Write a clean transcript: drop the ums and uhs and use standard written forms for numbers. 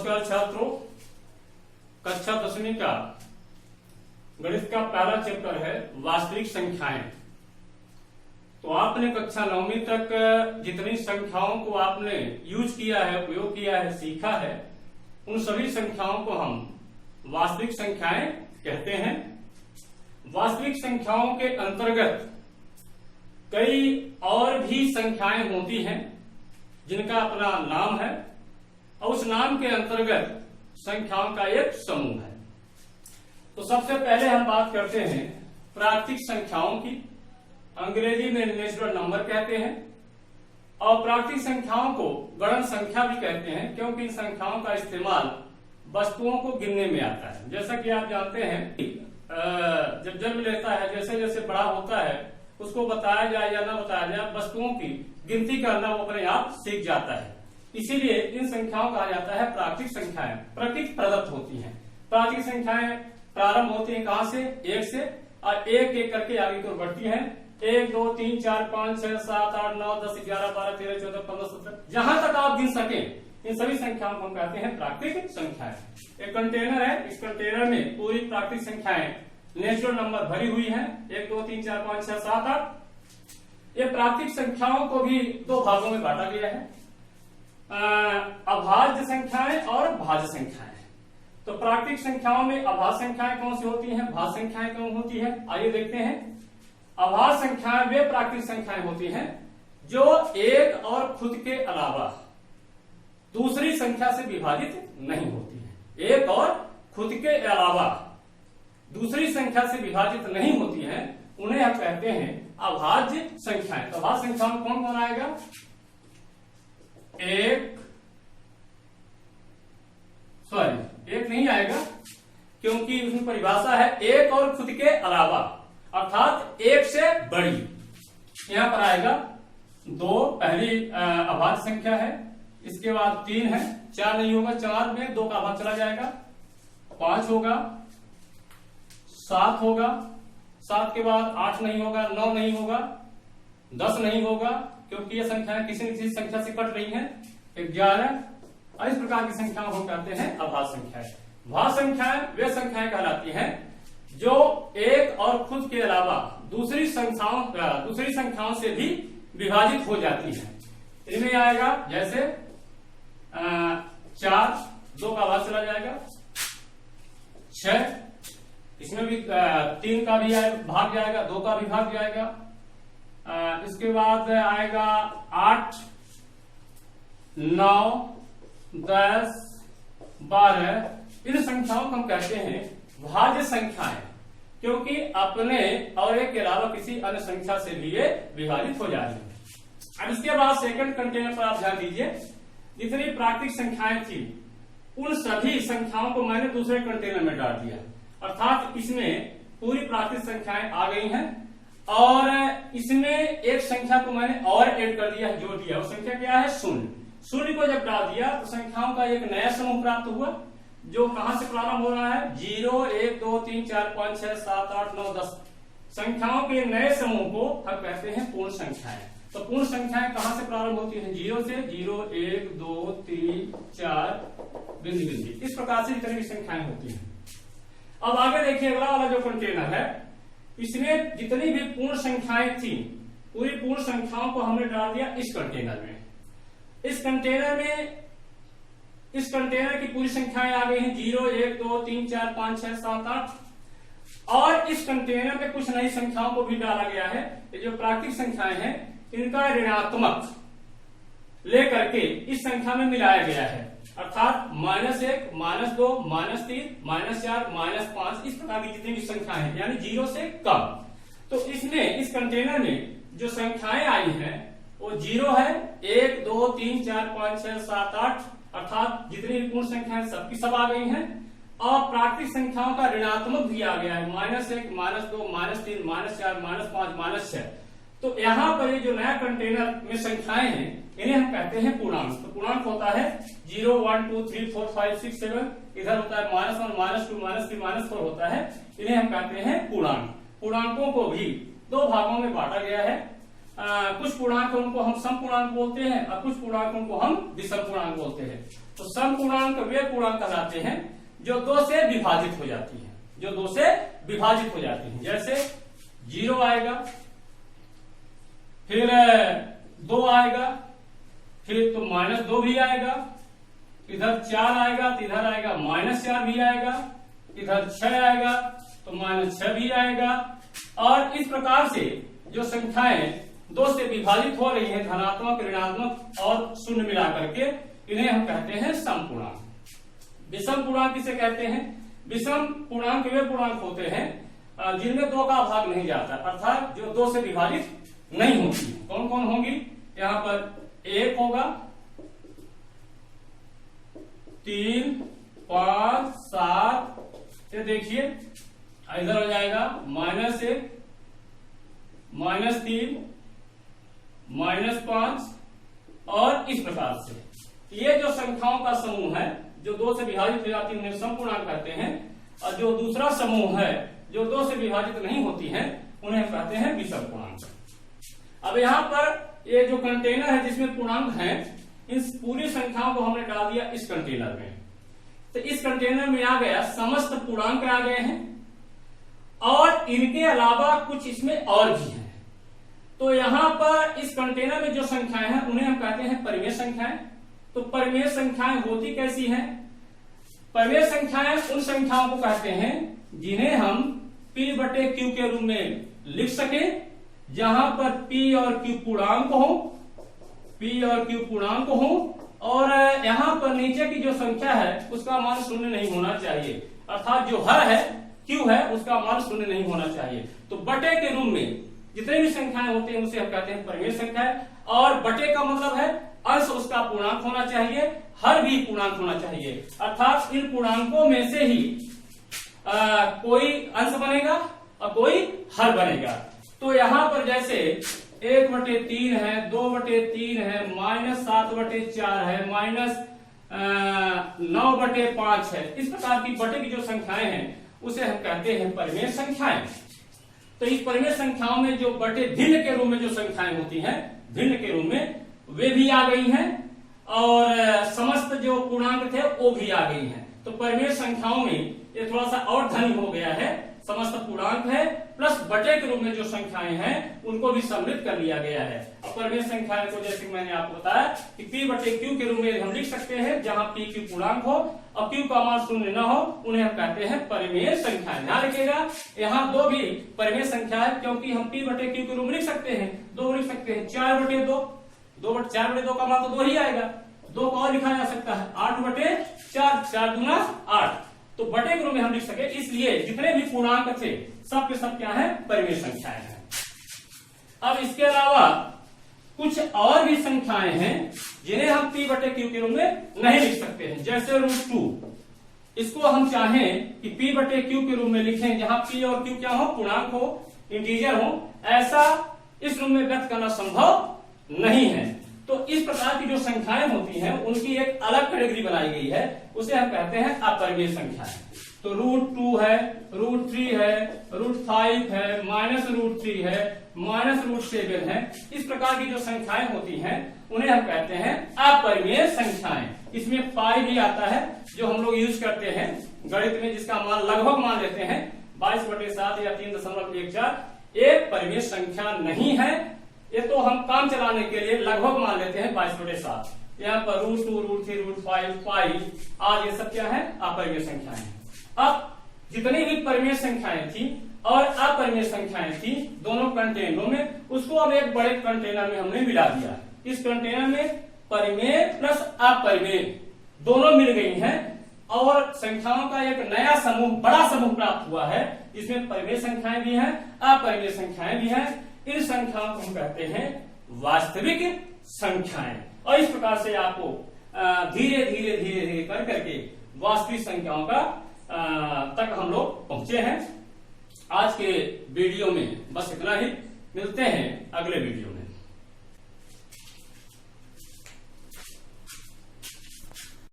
नमस्कार छात्रों, कक्षा 10वीं का गणित का पहला चैप्टर है वास्तविक संख्याएं। तो आपने कक्षा 9वीं तक जितनी संख्याओं को आपने यूज किया है, उपयोग किया है, सीखा है, उन सभी संख्याओं को हम वास्तविक संख्याएं कहते हैं। वास्तविक संख्याओं के अंतर्गत कई और भी संख्याएं होती हैं जिनका अपना नाम है और उस नाम के अंतर्गत संख्याओं का एक समूह है। तो सबसे पहले हम बात करते हैं प्राकृतिक संख्याओं की। अंग्रेजी में नेचुरल नंबर कहते हैं और प्राकृतिक संख्याओं को गणन संख्या भी कहते हैं, क्योंकि इन संख्याओं का इस्तेमाल वस्तुओं को गिनने में आता है। जैसा कि आप जानते हैं जब जन्म लेता है, जैसे जैसे बड़ा होता है उसको बताया जाए या ना बताया जाए, वस्तुओं की गिनती करना वो अपने आप सीख जाता है। इसीलिए इन संख्याओं कहा जाता है प्राकृतिक संख्याएं। प्रकृति प्रदत्त होती हैं। प्राकृतिक संख्याएं प्रारंभ होती हैं कहां से? 1 से, और एक एक करके आगे की ओर बढ़ती हैं। 1 2 3 4 5 6 7 8 9 10 11 12 13 14 15 17, जहां तक आप गिन सकें इन सभी संख्याओं को हम कहते हैं प्राकृतिक संख्याएं। एक कंटेनर है, इस कंटेनर में पूरी प्राकृतिक संख्याएं नेचुरल नंबर भरी हुई हैं। 1 2 3 4 5 6 7 8। ये प्राकृतिक संख्याओं को भी दो भागों में बांटा गया है, अभाज्य संख्याएं और भाज्य संख्याएं। तो प्राकृतिक संख्याओं में अभाज्य संख्याएं कौन सी होती हैं, भाज्य संख्याएं कौन होती है? आइए देखते हैं। अभाज्य संख्याएं वे प्राकृतिक संख्याएं होती हैं जो एक और खुद के अलावा दूसरी संख्या से विभाजित नहीं होती है। एक और खुद के अलावा दूसरी संख्या से विभाजित नहीं होती हैं, उन्हें हम कहते हैं अभाज्य संख्याएं। तो अभाज्य संख्याओं में कौन कौन आएगा? एक नहीं आएगा, क्योंकि उसमें परिभाषा है एक और खुद के अलावा, अर्थात एक से बड़ी। यहां पर आएगा 2, पहली अभाज्य संख्या है। इसके बाद 3 है, 4 नहीं होगा, 4 में 2 का आभाज्य चला जाएगा। 5 होगा, 7 होगा, 7 के बाद 8 नहीं होगा, 9 नहीं होगा, 10 नहीं होगा, क्योंकि ये संख्याएं किसी न किसी संख्या से कट रही हैं। 11, और इस प्रकार की संख्याओं को कहते हैं अभाज्य संख्याएं। भाज्य संख्याएं वे संख्याएं कहलाती हैं जो एक और खुद के अलावा दूसरी संख्याओं से भी विभाजित हो जाती हैं। इनमें आएगा जैसे 4, 2 का आभाज्य चला जाएगा। 6, इसमें भी 3 का भी भाग जाएगा, 2 का भी भाग जाएगा। इसके बाद आएगा 8, 9, 10, 12। इन संख्याओं को हम कहते हैं भाज्य संख्याएं, क्योंकि अपने और एक के अलावा किसी अन्य संख्या से भी ये विभाजित हो जा रही है। अब इसके बाद सेकंड कंटेनर पर आप ध्यान दीजिए। जितनी प्राकृतिक संख्याएं थी उन सभी संख्याओं को मैंने दूसरे कंटेनर में डाल दिया, अर्थात इसमें पूरी प्राकृतिक संख्याएं आ गई हैं और इसमें एक संख्या को मैंने और ऐड कर दिया, जोड़ दिया। वो संख्या क्या है? 0। 0 को जब डाल दिया तो संख्याओं का एक नया समूह प्राप्त हुआ, जो कहां से प्रारंभ हो रहा है? 0 1 2 3 4 5 6 7 8 9 10 संख्याओं के नए समूह को हम कहते हैं पूर्ण संख्याएं। तो पूर्ण संख्याएं कहां से प्रारंभ होती हैं? 0 से। 0 1 2 3 4 बिंदु बिंदु, इस प्रकार से जितनी भी संख्याएं होती हैं। अब आगे देखिए, अगला वाला जो कंटेनर है, इसमें जितनी भी पूर्ण संख्याएं थी पूरी पूर्ण संख्याओं को हमने डाल दिया इस कंटेनर में। इस कंटेनर की पूरी संख्याएं आ गई हैं 0 1 2 3 4 5 6 7 8, और इस कंटेनर में कुछ नई संख्याओं को भी डाला गया है। ये जो प्राकृतिक संख्याएं हैं इनका ऋणात्मक लेकर के इस संख्या में मिलाया गया है, अर्थात -1 -2 -3 -4 -5, इस प्रकार की जितनी भी संख्याएं हैं, यानी 0 से कम। तो इसमें इस कंटेनर में जो संख्याएं आई हैं वो 0 है, 1 2 3 4 5 6 7 8, अर्थात जितनी भी पूर्ण संख्याएं सबकी सब आ गई हैं। और प्राकृतिक संख्याओं का ऋणात्मक भी आ गया है, -1 -2 -3 -4 -5 -6। तो यहाँ पर ये जो नया कंटेनर में संख्याएं हैं इन्हें हम कहते हैं पूर्णांक। तो पूर्णांक होता है 0 1 2 3 4 5 6 7, इधर होता है -1 -2 -3 -4 होता है। इन्हें हम कहते हैं पूर्णांक। पूर्णांकों को भी दो भागों में बांटा गया है। कुछ पूर्णांक उनको हम सम पूर्णांक बोलते हैं और कुछ पूर्णांकों को हम विषम पूर्णांक बोलते हैं। तो सम पूर्णांक वे पूर्णांक कहलाते हैं जो 2 से विभाजित हो जाती है, जो 2 से विभाजित हो जाती है। जैसे 0 आएगा, फिर 2 आएगा, फिर तो -2 भी आएगा, इधर 4 आएगा तो इधर आएगा -4 भी आएगा, इधर 6 आएगा तो -6 भी आएगा। और इस प्रकार से जो संख्याएं 2 से विभाजित हो रही है, धनात्मक, ऋणात्मक और शून्य मिला करके, इन्हें हम कहते हैं सम पूर्णांक। विषम पूर्णांक किसे कहते हैं? विषम पूर्णांक वे पूर्णांक होते हैं जिनमें 2 का भाग नहीं जाता, अर्थात जो 2 से विभाजित नहीं होती है। कौन कौन होंगी? यहाँ पर 1 होगा, 3, 5, 7, ये देखिए इधर हो जाएगा -1, -3, -5 और इस प्रकार से। ये जो संख्याओं का समूह है जो 2 से विभाजित हो जाती है उन्हें सम पूर्णांक कहते हैं, और जो दूसरा समूह है जो 2 से विभाजित नहीं होती है उन्हें कहते हैं विषम पूर्णांक। अब यहाँ पर ये जो कंटेनर है जिसमें पूर्णांक है, इस पूरी संख्याओं को हमने डाल दिया इस कंटेनर में। तो इस कंटेनर में आ गया समस्त पूर्णांक आ गए हैं, और इनके अलावा कुछ इसमें और भी हैं। तो यहाँ पर इस कंटेनर में जो संख्याएं हैं उन्हें हम कहते हैं परिमेय संख्याएं। तो परिमेय संख्याएं होती कैसी हैं? परिमेय संख्याएं उन संख्याओं को कहते हैं जिन्हें हम P/Q के रूप में लिख सके, जहां पर P और Q पूर्णांक हो, P और Q पूर्णांक हो, और यहाँ पर नीचे की जो संख्या है उसका मान 0 नहीं होना चाहिए, अर्थात जो हर है Q है उसका मान 0 नहीं होना चाहिए। तो बटे के रूप में जितने भी संख्याएं होती हैं उसे हम कहते हैं परिमेय संख्याएं। और बटे का मतलब है अंश उसका पूर्णांक होना चाहिए, हर भी पूर्णांक होना चाहिए, अर्थात इन पूर्णांकों में से ही कोई अंश बनेगा और कोई हर बनेगा। तो यहाँ पर जैसे 1/3 है, 2/3 है, -7/4 है, -9/5 है, इस प्रकार की बटे की जो संख्याएं हैं उसे हम कहते हैं परिमेय संख्याएं। तो इस परिमेय संख्याओं में जो बटे भिन्न के रूप में जो संख्याएं होती हैं, भिन्न के रूप में वे भी आ गई हैं, और समस्त जो पूर्णांक थे वो भी आ गई हैं। तो परिमेय संख्याओं में ये थोड़ा सा और धनी हो गया है, समस्त पूर्णांक है प्लस बटे के रूप में जो संख्याएं हैं उनको भी सम्मिलित कर लिया गया है। अब परिमेय संख्याएं को जैसे मैंने आपको बताया कि P/Q के रूप में हम लिख सकते हैं, जहां PQ पूर्णांक हो और Q का मान 0 न हो, उन्हें हम कहते हैं परिमेय संख्याएं। ध्यान रखिएगा, यहाँ 2 भी परिमेय संख्या है, क्योंकि हम P/Q के रूप में लिख सकते हैं, 2 लिख सकते हैं, 4/2, 4/2 का मान तो 2 ही आएगा, 2 को और लिखा जा सकता है 8/4, 4 दूना 8। तो बटे के रूप में हम लिख सके, इसलिए जितने भी पूर्णांक थे सब के सब क्या है? परिमेय संख्याएं हैं। अब इसके अलावा कुछ और भी संख्याएं हैं जिन्हें हम P/Q के रूप में नहीं लिख सकते हैं, जैसे √2। इसको हम चाहें कि P/Q के रूप में लिखें, जहां P और Q क्या हो? पूर्णांक हो, इंटीजर हो, ऐसा इस रूप में व्यक्त करना संभव नहीं है। तो इस प्रकार की जो संख्याएं होती हैं उनकी एक अलग कैटेगरी बनाई गई है, उसे हम कहते हैं अपरिमेय संख्याएं। तो √2 है, √3 है, √5 है, -√3 है, -√7 है, इस प्रकार की जो संख्याएं होती हैं उन्हें हम कहते हैं अपरिमेय संख्याएं। इसमें पाई भी आता है जो हम लोग यूज करते हैं गणित में, जिसका मान लगभग मान लेते हैं 22/7 या 3.14। एक परिमेय संख्या नहीं है, ये तो हम काम चलाने के लिए लगभग मान लेते हैं 22/7। यहाँ पर √2, √3, √5, पाई आज ये सब क्या है? अपरिमेय संख्याएं। अब जितनी भी परिमेय संख्याएं थी और अपरिमेय संख्याएं थी दोनों कंटेनरों में, उसको अब एक बड़े कंटेनर में हमने मिला दिया। इस कंटेनर में परिमेय प्लस अपरिमेय दोनों मिल गई हैं, और संख्याओं का एक नया समूह, बड़ा समूह प्राप्त हुआ है, जिसमें परिमेय संख्याएं भी हैं, अपरिमेय संख्याएं भी हैं। इन संख्याओं को हम कहते हैं वास्तविक संख्याएं। और इस प्रकार से आपको धीरे धीरे धीरे धीरे कर करके वास्तविक संख्याओं का तक हम लोग पहुंचे हैं। आज के वीडियो में बस इतना ही, मिलते हैं अगले वीडियो में।